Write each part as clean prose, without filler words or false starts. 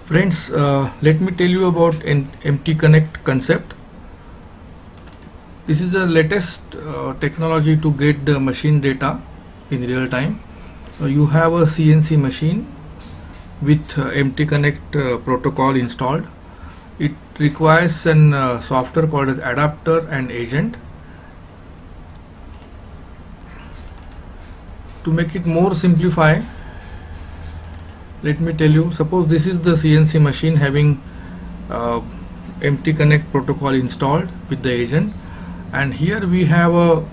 Friends, let me tell you about Empty Connect concept. This is the latest technology to get the machine data in real time. You have a CNC machine with Empty Connect protocol installed. It requires an software called as adapter and agent. To make it more simplify, let me tell you, suppose this is the CNC machine having Empty Connect protocol installed with the agent, and here we have a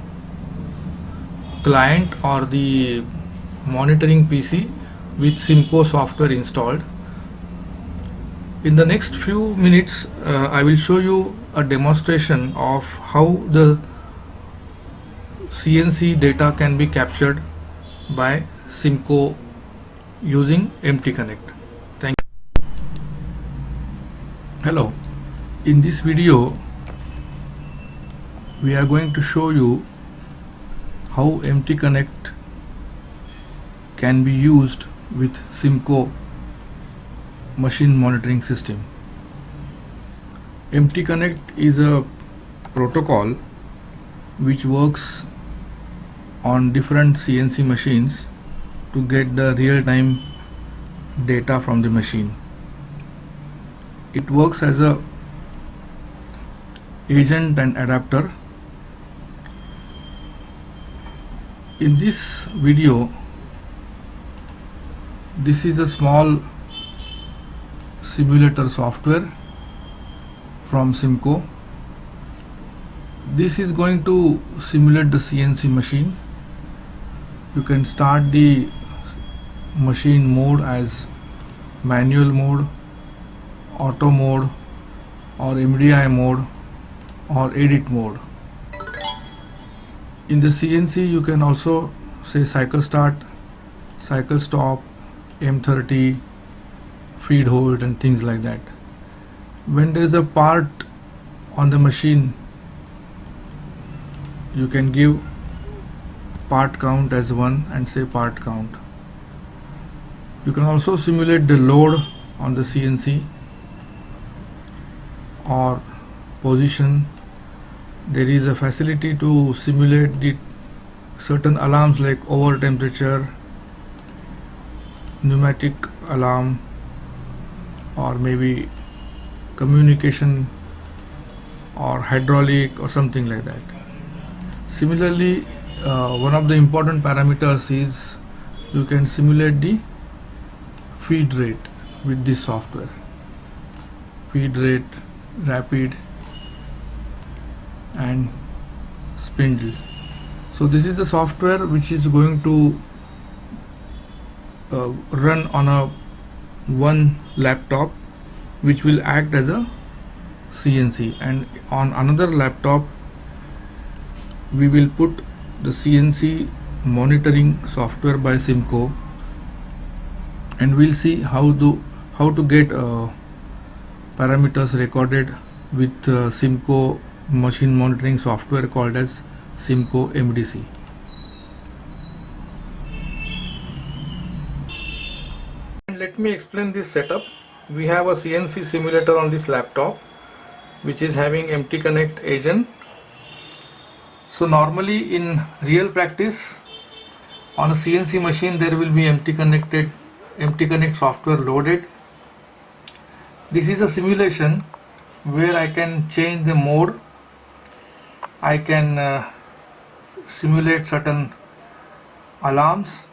client or the monitoring PC with Simco software installed. In the next few minutes I will show you a demonstration of how the CNC data can be captured by Simco using Empty Connect. Thank you. Hello, in this video we are going to show you how Empty Connect can be used with Simco machine monitoring system. Empty Connect is a protocol which works on different CNC machines to get the real-time data from the machine. It works as a agent and adapter. In this video, this is a small simulator software from Simco. This is going to simulate the CNC machine. You can start the machine mode as manual mode, auto mode, or MDI mode, or edit mode. In the CNC you can also say cycle start, cycle stop, M30, feed hold, and things like that. When there is a part on the machine, you can give part count as 1 and say part count. You can also simulate the load on the CNC or position. There is a facility to simulate the certain alarms like over temperature, pneumatic alarm, or maybe communication or hydraulic or something like that. Similarly, one of the important parameters is you can simulate the feed rate with this software. Feed rate, rapid, and spindle. So this is the software which is going to run on a one laptop which will act as a CNC, and on another laptop we will put the CNC monitoring software by Simco, and we'll see how to get parameters recorded with Simco machine monitoring software called as Simco MDC. And let me explain this setup. We have a CNC simulator on this laptop which is having Empty Connect agent. So normally in real practice on a CNC machine there will be Empty Connect software loaded. This is a simulation where I can change the mode. I can simulate certain alarms,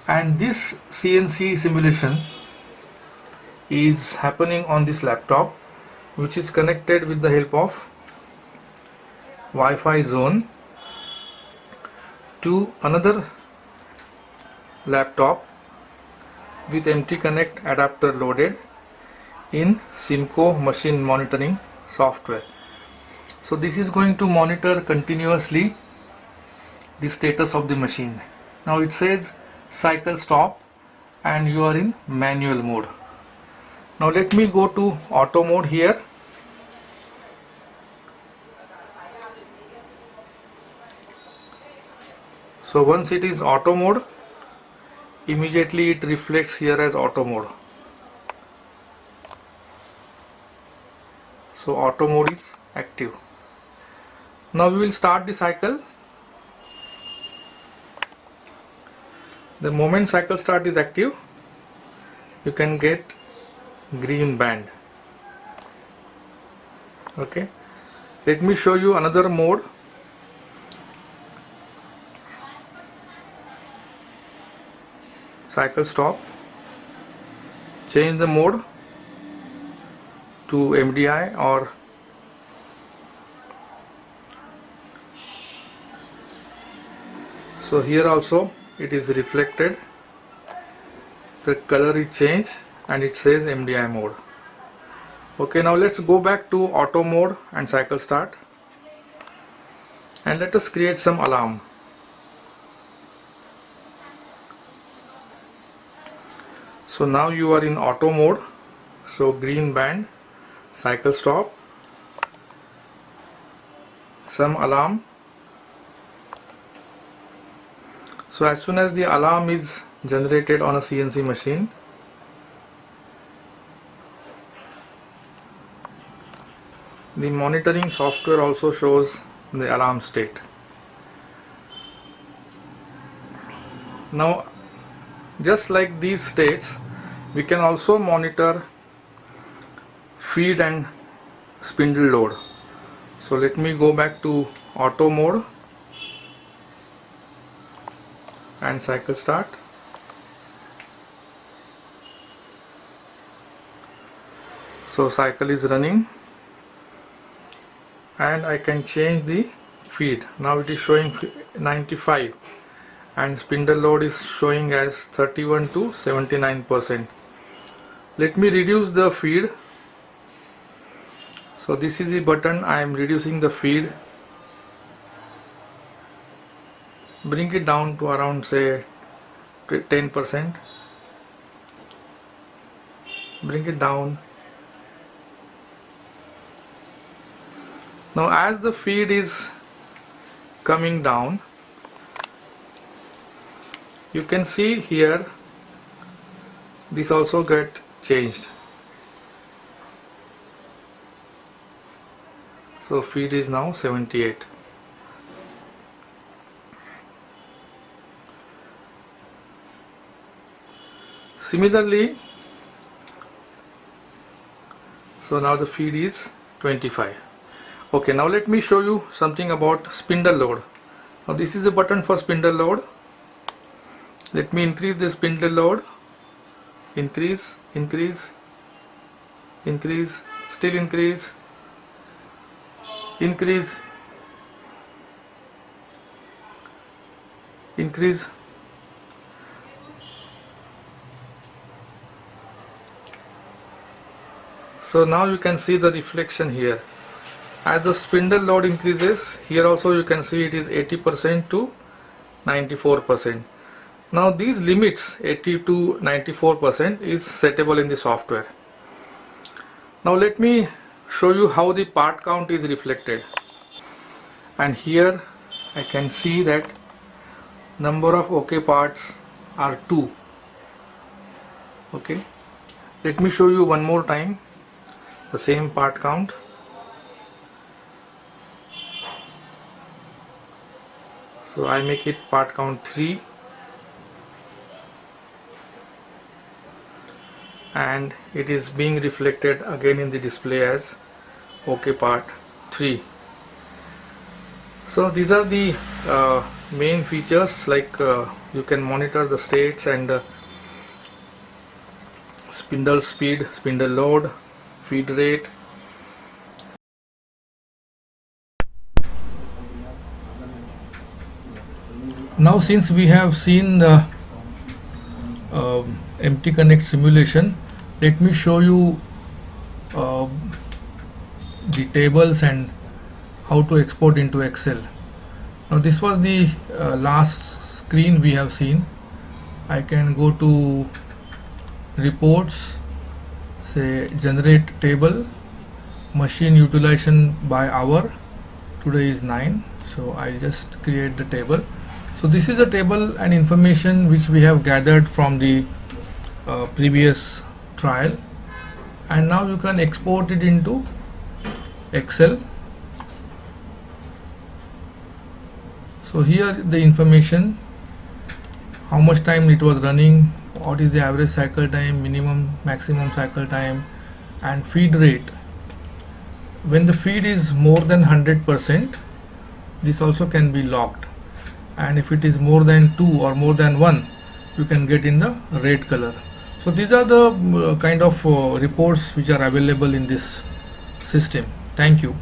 and this CNC simulation is happening on this laptop which is connected with the help of Wi-Fi zone to another laptop with Empty Connect adapter loaded in Simco machine monitoring software. So this is going to monitor continuously the status of the machine. Now it says cycle stop and you are in manual mode. Now let me go to auto mode here. So once it is auto mode, immediately it reflects here as auto mode. So auto mode is active. Now we will start the cycle. The moment cycle start is active, you can get green band. Okay, let me show you another mode. Cycle stop, change the mode to MDI, or so here also it is reflected, the color is changed and it says MDI mode. Okay, now let's go back to auto mode and cycle start, and let us create some alarm. So now you are in auto mode, so green band, cycle stop, some alarm. So as soon as the alarm is generated on a CNC machine, the monitoring software also shows the alarm state. Now, just like these states, we can also monitor feed and spindle load. So let me go back to auto mode and cycle start. So cycle is running and I can change the feed. Now it is showing 95 and spindle load is showing as 31 to 79%. Let me reduce the feed. So this is the button. I am reducing the feed. Bring it down to around, say, 10%. Bring it down. Now as the feed is coming down, you can see here this also get changed. So feed is now 78. Similarly, so now the feed is 25. Okay, now let me show you something about spindle load. Now this is a button for spindle load. Let me increase the spindle load. Increase, increase, increase, still increase, increase, increase. So now you can see the reflection here. As the spindle load increases, here also you can see it is 80% to 94%. Now these limits 80 to 94% is settable in the software. Now let me show you how the part count is reflected. And here I can see that number of OK parts are 2. Okay, let me show you one more time the same part count. So I make it part count 3, and it is being reflected again in the display as OK part 3. So these are the main features, like you can monitor the states and spindle speed, spindle load, feed rate. Now since we have seen the empty connect simulation, let me show you the tables and how to export into Excel. Now this was the last screen we have seen. I can go to reports, say generate table, machine utilization by hour. Today is 9, so I'll just create the table. So this is a table and information which we have gathered from the previous trial, and now you can export it into Excel. So here the information, how much time it was running, what is the average cycle time, minimum maximum cycle time, and feed rate. When the feed is more than 100%, this also can be locked, and if it is more than 2 or more than 1, you can get in the red color. So these are the kind of reports which are available in this system. Thank you.